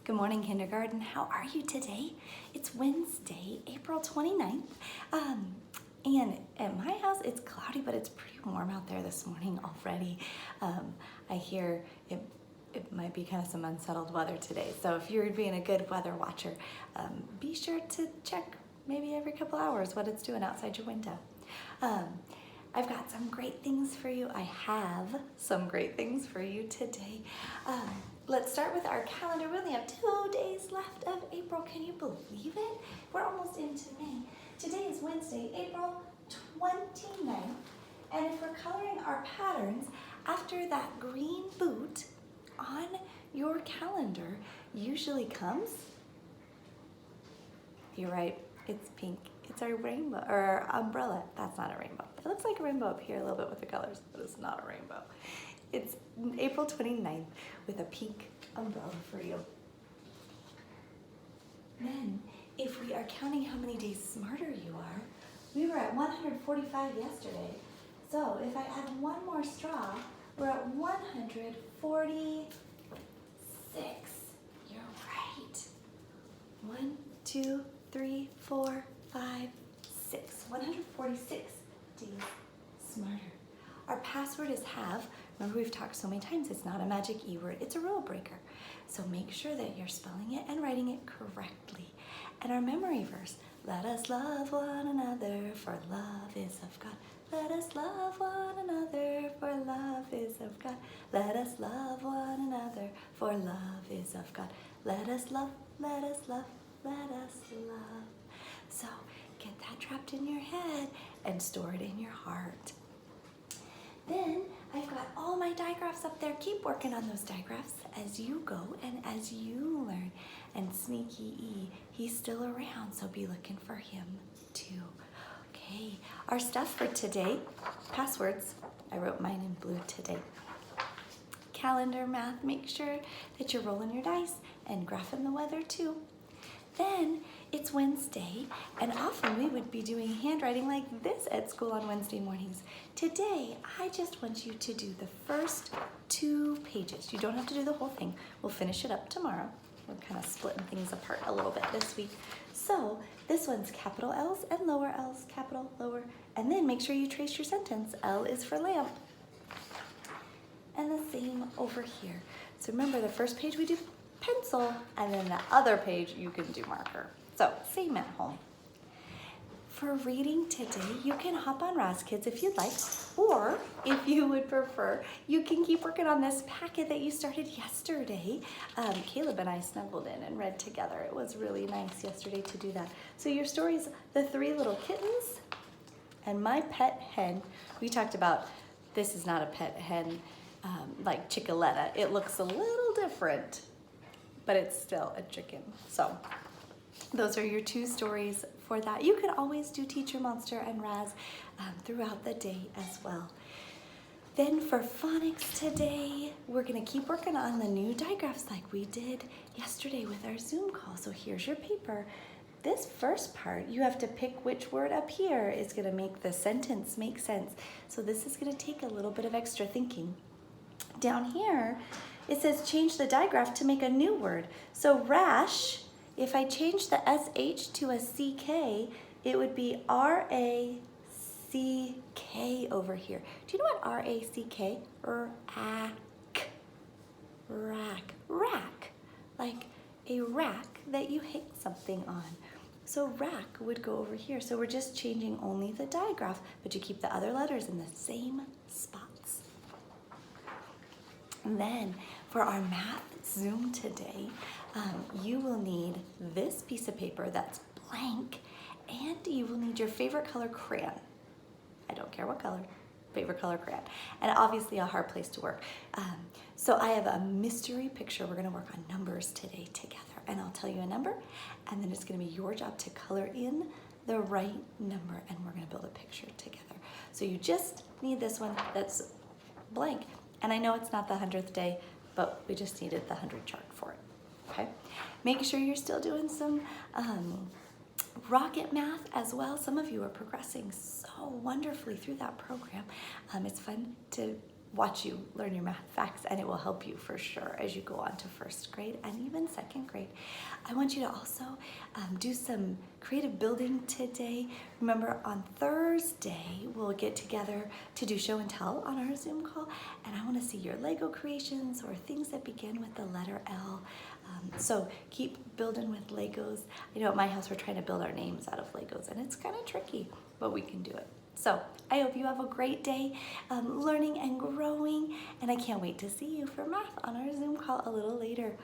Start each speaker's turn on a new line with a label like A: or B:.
A: Good morning, kindergarten. How are you today? It's Wednesday, April 29th. And at my house, it's cloudy, but it's pretty warm out there this morning already. I hear it might be kind of some unsettled weather today. So if you're being a good weather watcher, be sure to check maybe every couple hours what it's doing outside your window. I've got some great things for you. I have some great things for you today. Let's start with our calendar. We only have 2 days left of April. Can you believe it? We're almost into May. Today is Wednesday, April 29th. And if we're coloring our patterns, after that green boot on your calendar usually comes, you're right, it's pink. It's our rainbow, or our umbrella. That's not a rainbow. It looks like a rainbow up here a little bit with the colors, but it's not a rainbow. It's April 29th with a pink umbrella for you. Then, if we are counting how many days smarter you are, we were at 145 yesterday. So if I add one more straw, we're at 146. You're right. 1, 2, 3, 4, 5, 6. 146 days smarter. Our password is have. Remember, we've talked so many times, it's not a magic E-word, it's a rule breaker. So make sure that you're spelling it and writing it correctly. And our memory verse, let us love one another, for love is of God. Let us love one another, for love is of God. Let us love one another, for love is of God. Let us love, let us love, let us love. So get that trapped in your head and store it in your heart. Then I've got all my digraphs up there. Keep working on those digraphs as you go and as you learn. And Sneaky E, he's still around, so be looking for him too. Okay, our stuff for today, passwords. I wrote mine in blue today. Calendar, math, make sure that you're rolling your dice and graphing the weather too. Then it's Wednesday, and often we would be doing handwriting like this at school on Wednesday mornings. Today, I just want you to do the first 2 pages. You don't have to do the whole thing. We'll finish it up tomorrow. We're kind of splitting things apart a little bit this week. So this one's capital L's and lower L's, capital, lower, and then make sure you trace your sentence. L is for lamp. And the same over here. So remember, the first page we do pencil, and then the other page you can do marker. So same at home. For reading today, you can hop on Raz-Kids if you'd like, or if you would prefer, you can keep working on this packet that you started yesterday. Caleb and I snuggled in and read together. It was really nice yesterday to do that. So your story's The 3 Little Kittens and My Pet Hen. We talked about this is not a pet hen like Chickaletta. It looks a little different, but it's still a chicken. So those are your 2 stories for that. You could always do Teacher Monster and Raz throughout the day as well. Then for phonics today, we're gonna keep working on the new digraphs like we did yesterday with our Zoom call. So here's your paper. This first part, you have to pick which word up here is gonna make the sentence make sense. So this is gonna take a little bit of extra thinking. Down here, it says change the digraph to make a new word. So rash, if I change the SH to a CK, it would be R-A-C-K over here. Do you know what R-A-C-K? Rack. Rack. Rack. Like a rack that you hang something on. So rack would go over here. So we're just changing only the digraph, but you keep the other letters in the same spots. And then for our math Zoom today, you will need this piece of paper that's blank, and you will need your favorite color crayon. I don't care what color, favorite color crayon. And obviously a hard place to work. So I have a mystery picture. We're gonna work on numbers today together, and I'll tell you a number, and then it's gonna be your job to color in the right number, and we're gonna build a picture together. So you just need this one that's blank. And I know it's not the 100th day, but we just needed the 100 chart for it, okay? Make sure you're still doing some rocket math as well. Some of you are progressing so wonderfully through that program. It's fun to watch you learn your math facts, and it will help you for sure as you go on to first grade and even second grade. I want you to also do some creative building today. Remember, on Thursday, we'll get together to do show and tell on our Zoom call, and I want to see your Lego creations or things that begin with the letter L. So keep building with Legos. I know at my house we're trying to build our names out of Legos, and it's kind of tricky, but we can do it. So I hope you have a great day learning and growing, and I can't wait to see you for math on our Zoom call a little later.